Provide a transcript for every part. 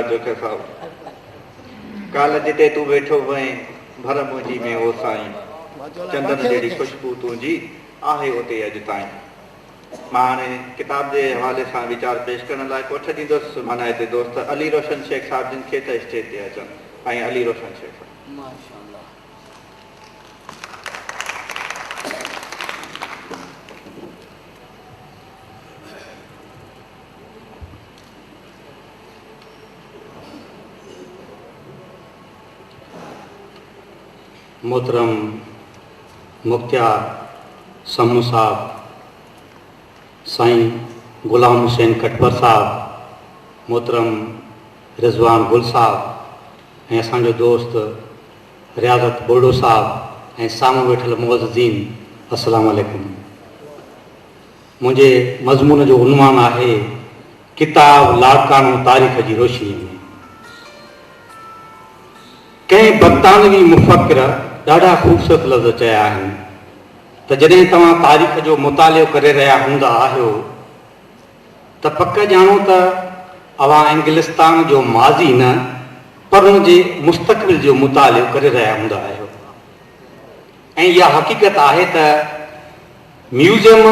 जोखे साहब काल जिते तू बैठो वहीं भर मुंहिंजी में ओ साईं चंदन जहिड़ी खुशबू तुंहिंजी आहे उते अॼु ताईं। मां हाणे किताब जे हवाले सां वीचार पेश करण लाइ कोठ ॾींदुसि। माना हिते दोस्त अली रोशन शेख साहिब जिन खे त स्टेज ते अचनि ऐं अली रोशन शेख साहिब। मोहतरम मुख्तियार समू साहब, साईं गुलाम हुसैन कटपर साहब, मोहतरम रिजवान गुल साहब ऐं असांजो दोस्त रियाज़त बोडो साहब ऐं साम्हूं वेठल मुअज़्ज़िज़ीन, अस्सलामु अलैकुम। मुंहिंजे मज़मून जो उन्वान आहे किताब लाड़कानो तारीख़ जी रोशनी में। कंहिं बरतानवी मुफ़क्किर ॾाढा ख़ूबसूरत लफ़्ज़ चया आहिनि त जॾहिं तव्हां तारीख़ जो मुतालियो करे रहिया हूंदा आहियो त पक ॼाणो त अव्हां इंग्लिस्तान जो माज़ी न पर उन जे मुस्तक़बिल जो मुतालियो करे रहिया हूंदा आहियो। ऐं इहा हक़ीक़त आहे त म्यूज़ियम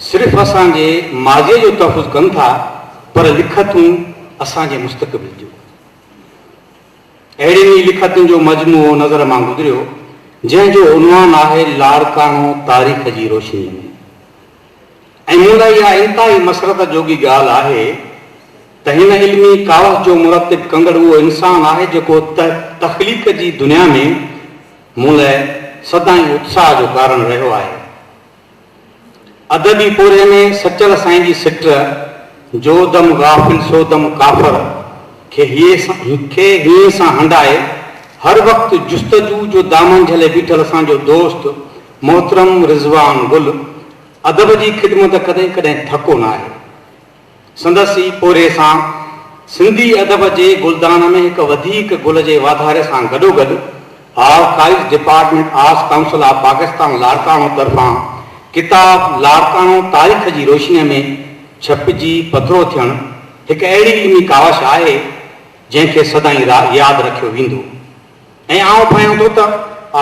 सिर्फ़ु असांजे माज़ीअ जो तहफ़ुज़ कनि था पर लिखतूं असांजे मुस्तक़बिल जो। अहिड़ियुनि ई लिखतुनि जो मजमूओ नज़र मां गुज़रियो जंहिंजो उन्वान आहे लाड़कानो तारीख़ जी रोशनी में। ऐं मूं लाइ इहा इंतिहाई मसरत जोगी ॻाल्हि आहे त हिन इल्मी कावस जो मुरतिब कंगड़ उहो इंसानु आहे जेको तख़लीक़ जी दुनिया में मूं लाइ सदाईं उत्साह जो कारण रहियो आहे। अदबी पोरे में सचल साईं जी सिट जो दम गाफ़िल सो दम काफ़र खे हीअं सां हंडाए हर वक़्तु जुस्तजू जो दामन झले बीठल असांजो दोस्त मोहतरम रिज़वान गुल अदब जी ख़िदमत कॾहिं कॾहिं थको न आहे। संदसि पोरे सां सिंधी अदब जे गुलदान में हिकु वधीक गुल जे वाधारे सां गॾोगॾु archives department arts council of Pakistan Larkana तरफ़ां किताब लाड़कानो तारीख़ जी रोशनीअ में छपिजी पधिरो थियणु हिकु अहिड़ी इल्मी कावश आहे जंहिंखे सदाईं यादि रखियो वेंदो। ऐं आउं ठाहियां थो त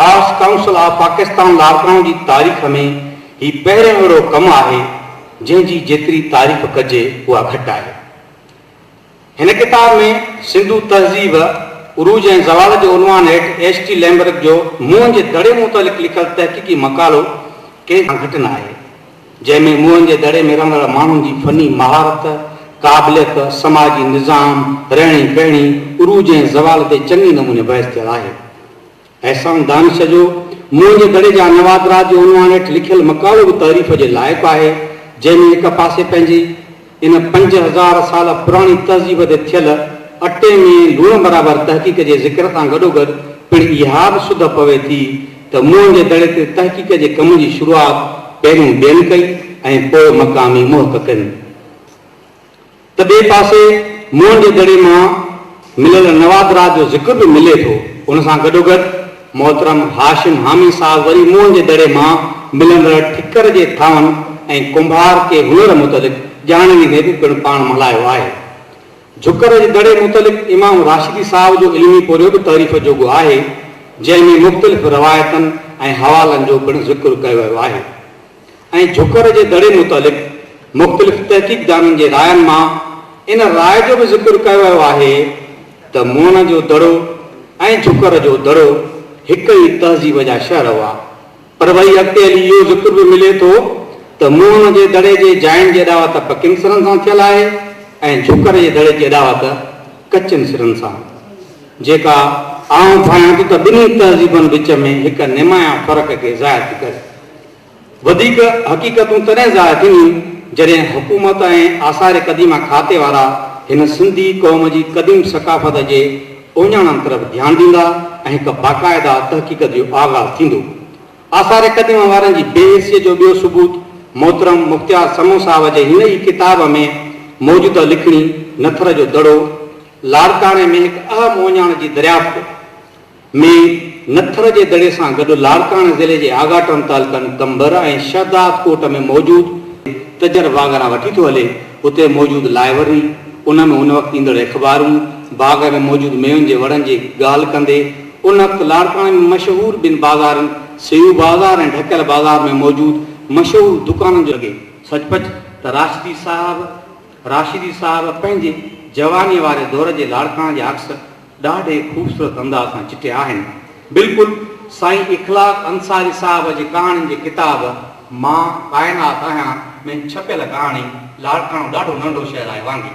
arts council of Pakistan Larkana जी तारीख़ में ही पहिरियों अहिड़ो कमु आहे जंहिंजी जेतिरी तारीफ़ कजे उहा घटि आहे। हिन किताब में सिंधु तहज़ीब उरूज ऐं ज़वाल जो उन्वान हेठि एच टी लैम्बर्ग जो मुंहं जे दड़े मुतालिक़ लिखियल तहक़ीक़ी मक़ालो कंहिं घटि न आहे, जंहिंमें मुंहं जे दड़े में रहंदड़ माण्हुनि जी फनी महारत क़ाबिलियत समाजी निज़ाम रहणी कहणी उरूज ऐं ज़वाल ते चङी नमूने बहस थियल आहे। अहसान दानिश जो मुंहं जे दड़े जा नवादरात जो उन्वान हेठि लिखियल मक़ालो बि तारीफ़ जे लाइक़ु आहे, जंहिंमें हिकु पासे पंहिंजी इन 5000 साल पुराणी तहज़ीब ते थियल अटे में लूण बराबरि तहक़ीक़ जे ज़िक्र सां गॾोगॾु पिणु इहा बि सुध पवे थी त मुंहं जे दड़े ते तहक़ीक़ जे कम जी शुरूआति पहिरियों ॿियनि कई ऐं पोइ मक़ामी मुहक़क़नि। त ॿिए पासे मुंहं जे दड़े मां मिलियल नवादरात जो ज़िक्र बि मिले थो। उन सां गॾोगॾु मोहतरम हाशिम हामी साहब वरी मुंहं जे दड़े मां मिलंदड़ ठिकर जे थावनि ऐं कुंभार के हुनर मुतलिक़ ॼाणणी में बि पिणु पाण मल्हायो आहे। झुकर जे दड़े मुतलिक़ इमाम राशिदी साहब जो इल्मी पोरियो बि तारीफ़ जोॻो आहे, जंहिंमें मुख़्तलिफ़ रवायतनि ऐं हवालनि जो पिणु ज़िक्र कयो वियो आहे। ऐं झुकर जे दड़े मुतलिक़ मुख़्तलिफ़ तहक़ीक़दाननि जे रायनि मां इन राय जो बि ज़िक्र कयो वियो आहे त मुंहं जो दड़ो ऐं झुकर जो दड़ो हिकु ई तहज़ीब जा शहर हुआ, पर वरी अॻिते हली इहो ज़िक्र बि मिले थो त मुंहं जे दड़े जे जाइनि जी अॾावत पकियुनि सिरनि सां थियल आहे ऐं झुकर जे दड़े जी अॾावत कचनि सिरनि सां, जेका आउं ठाहियां थो त ॿिन्ही तहज़ीबनि विच में हिकु निमाया फ़र्क़ खे ज़ाहिर थी करे। वधीक हक़ीक़तूं तॾहिं ज़ाहिर थींदियूं जॾहिं हुकूमत ऐं आसार क़दीमा खाते वारा हिन सिंधी क़ौम जी क़दीम सक़ाफ़त जे ओञाणनि तरफ़ ध्यानु ॾींदा ऐं हिकु बाक़ाइदा तहक़ीक़ जो आगाज़ थींदो। आसार क़दीमा वारनि जी बेहसियत जो ॿियो सबूत मोहतरम मुख्तियार समू साहब जे हिन ई किताब में मौजूदु लिखणी नथर जो दड़ो लाड़काने में हिकु अहम ओञाण जी दरियाफ़्त में नथर जे दड़े सां गॾु लाड़काने ज़िले जे आगाटन तालुकनि कंबर ऐं शहदाद कोट में मौजूदु तजर वागरा वठी थो हले। उते मौजूदु लाइब्रेरी उन में उन वक़्तु ईंदड़ अख़बारूं, बाग़ में मौजूदु मेयुनि जे वणनि जी ॻाल्हि कंदे उन वक़्तु लाड़काणे में मशहूरु ॿिनि बाज़ारनि सेऊ बाज़ार ऐं ढकियल बाज़ार में मौजूदु मशहूरु दुकाननि जो लॻे। सचपच त राशिदी साहिब पंहिंजे जवानीअ वारे दौर जे लाड़काणे जा अक्स ॾाढे ख़ूबसूरत अंदाज़ सां चिटिया आहिनि। बिल्कुलु साईं इख़लाक़ अंसारी साहिब जे कहाणियुनि जे किताब मां काइनात आहियां में छपियल कहाणी लाड़काणो ॾाढो नंढो शहर आहे वांगी,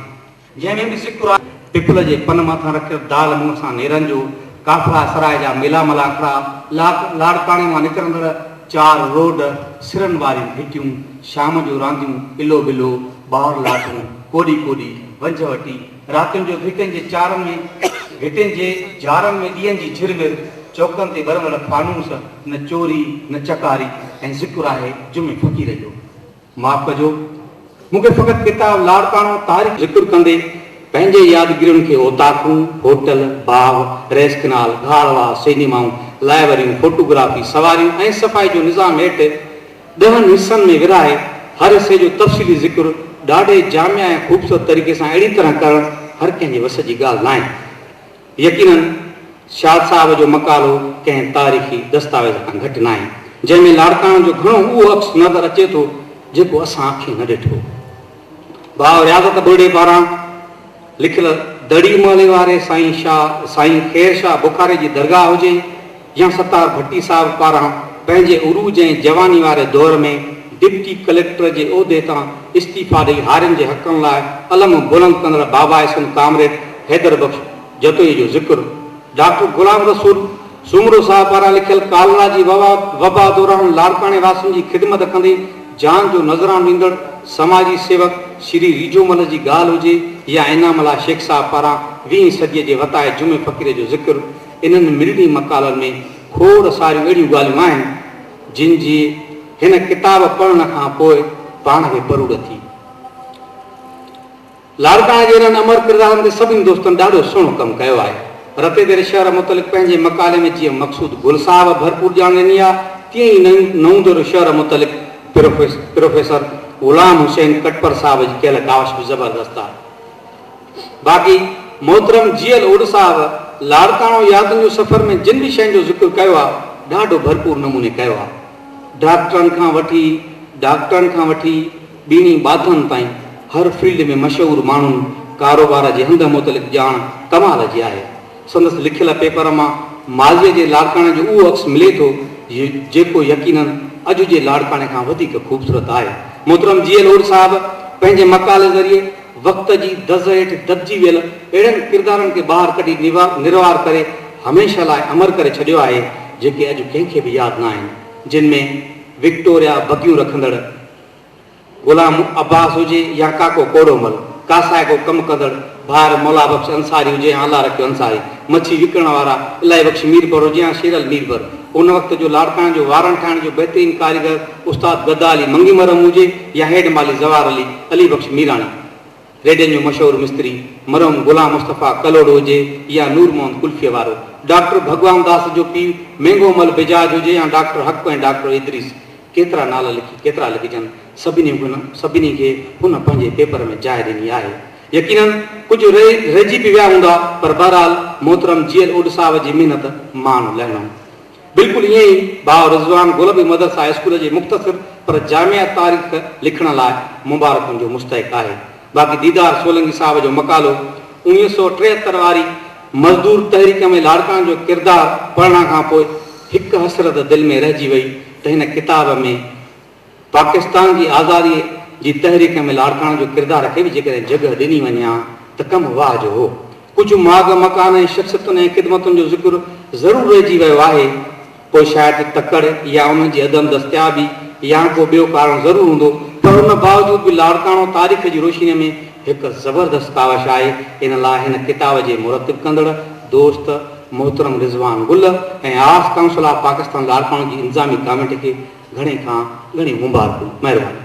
जंहिंमें बि ज़िक्र आहे पिपल जे पन मथां रखियल दाल मुंहं सां नेरनि जो, काफला सराय जा मेला मलाखड़ा, लाड़काणे मां निकिरंदड़ 4 रोड, सिरनि वारियूं भिटियूं, शाम जो रांदियूं, इलो बिलो, ॿार लाटूं, कोडी कोडी, वंझ वटी, रातियुनि जो भिटनि जे जारनि में ॾींहंनि जी झिरमिर, चौकनि ते ॿरंदड़ फानूस, न चोरी न चकारी, ऐं ज़िक्र आहे जुमे फ़क़ीर जो। माफ़ कजो, मूंखे फ़क़ति किताब लाड़काणो तारीख़ ज़िक्र कंदे पंहिंजे यादगिरियुनि खे ओताकूं, होटल, बाव, रेस किनाल, गाड़वा, सिनेमाऊं, लाइब्रेरियूं, फोटोग्राफी, सवारियूं ऐं सफ़ाई जो निज़ाम हेठि 10 हिसनि में विरहाए हर हिसे जो तफ़सीली ज़िक्र ॾाढे जामिया ऐं ख़ूबसूरत तरीक़े सां अहिड़ी तरह करणु हर कंहिंजे वस जी ॻाल्हि न आहे। यकीनन शाद साहिब जो मक़ालो कंहिं तारीख़ी दस्तावेज़ खां घटि न आहे, जंहिंमें लाड़काणे जो घणो उहो अक्स नज़र अचे थो जेको असां अखियूं न ॾिठो। भाउ रियाज़त बुर्डे पारां लिखियल दड़ी मोहल्ले वारे साईं ख़ैर शाह बुखारी जी दरगाह हुजे या सतार भट्टी साहिब पारां पंहिंजे उरूज ऐं जवानी वारे दौर में डिप्टी कलेक्टर जे उहिदे तां इस्तीफ़ा ॾेई हारियुनि जे हक़नि लाइ अलम बुलंद कंदड़ बाबा हसन कामरेड हैदर बख़्श जतोई जो ज़िक्र, डॉक्टर गुलाम रसूल सुमरो साहिब पारां लिखियल कालरा जी वबा दौरान लाड़काणे वासियुनि जी ख़िदमत कंदे जान जो नज़रानो ॾींदड़ समाजी सेवक श्री रिजोमल जी ॻाल्हि हुजे या इनामला शेख साहिब पारां 20वीं सदीअ जे वताए जुमे फ़क़ीर जो ज़िक्र, इन्हनि मिलनी मक़ालनि में खोड़ सारियूं अहिड़ियूं ॻाल्हियूं आहिनि जिन जी हिन किताब पढ़ण खां पोइ पाण खे परूड़ थी। लाड़काणे जे हिननि अमर किरदारनि ते सभिनी दोस्तनि ॾाढो सुहिणो कमु कयो आहे। रते तेरे शहर मुतलिक़ पंहिंजे मक़ाले में जीअं मक़सूद गुल साहिब भरपूर ॼाण ॾिनी आहे, तीअं ई नऊंदर शहर मुतलिक़ प्रोफेसर ग़ुलाम हुसैन कटपर साहिब जी कयल कावश बि ज़बरदस्त आहे। बाक़ी मोहतरम जीअल ओड साहिब लाड़काणो यादुनि जो सफ़र में जिन बि शयुनि जो ज़िक्र कयो आहे ॾाढो भरपूर नमूने कयो आहे। डॉक्टरनि खां वठी ॿीणी बाधनि ताईं हर फील्ड में मशहूरु माण्हुनि कारोबार जे हंध मुतलिक़ ॼाण कमाल जी आहे। संदसि लिखियल पेपर मां माज़ीअ जे लाड़काणे जो उहो अक्स मिले थो जेको यकीनन अॼु जे लाड़काणे खां वधीक ख़ूबसूरत आहे। मोहतरम जीअल ओड साहिब पंहिंजे मक़ाले ज़रिए वक़्त जी दज़ हेठि दॿिजी वियल अहिड़नि किरदारनि खे ॿाहिरि कढी निर्वार करे हमेशह लाइ अमर करे छॾियो आहे जेके अॼु कंहिंखे बि यादि न आहिनि, जिन में विक्टोरिया बगियूं रखंदड़ ग़ुलाम अब्बास हुजे या काको कोड़ोमल, कासाए को कमु कंदड़ भार मौला बख़्श अंसारी हुजे या अला रखियो अंसारी, मच्छी विकिणण वारा इलाही बख़्श मीरपर हुजे या शेरल मीरपर, उन वक़्त जो लाड़काणे जो वारनि ठाहिण जो बहितरीन कारीगर उस्ताद गदा अली मंगी मरम हुजे या हेड माली ज़वार अली बख़्श मीराणी, रेडियन जो मशहूरु मिस्त्री मरम गुलाम मुस्तफ़ा कलोड़ हुजे या नूर मोहम्मद कुल्फीअ वारो, डॉक्टर भगवान दास जो पीउ मेंगोमल बिजाज हुजे या डॉक्टर हक़ ऐं डॉक्टर इदरीस, केतिरा नाला केतिरा लिखिजनि, सभिनी खे हुन पंहिंजे पेपर में जाइ ॾिनी आहे। यकीनन कुझु रहिजी बि विया हूंदा पर बहरहाल मोहतरम जीअल ओड साहिब जी महिनत मान लहिणो। बिल्कुलु ईअं ई भाउ रिज़वान गुलबी मदरसा स्कूल जे मुख़्तसिर पर जामिया तारीख़ लिखण लाइ मुबारकुनि जो मुस्तहिक़ आहे। बाक़ी दीदार सोलंगी साहिब जो मक़ालो 1973 वारी मज़दूर तहरीक में लाड़काणे जो किरदारु पढ़ण खां पोइ हिकु हसरत दिलि में रहिजी वई त हिन किताब में पाकिस्तान जी आज़ादी जी तहरीक में लाड़काणे जो किरदार खे बि जेकॾहिं जॻह ॾिनी वञे हा त कमु वाह जो हो। कुझु माग मकान ऐं शख़्सियतुनि ऐं ख़िदमतुनि जो ज़िक्र ज़रूरु रहिजी वियो आहे, पोइ शायदि तकड़ या उन्हनि जी अदम दस्तियाबी या को ॿियो कारण ज़रूरु हूंदो, पर उन बावजूदि बि लाड़काणो तारीख़ जी रोशनीअ में हिकु ज़बरदस्त कावश आहे। इन लाइ हिन किताब जे मुरतिब कंदड़ दोस्त मोहतरम रिज़वान गुल ऐं आर्ट्स काउंसिल ऑफ पाकिस्तान लाड़काणे जी इंतिज़ामी कमेटी खे घणे खां घणी मुबारकूं। महिरबानी।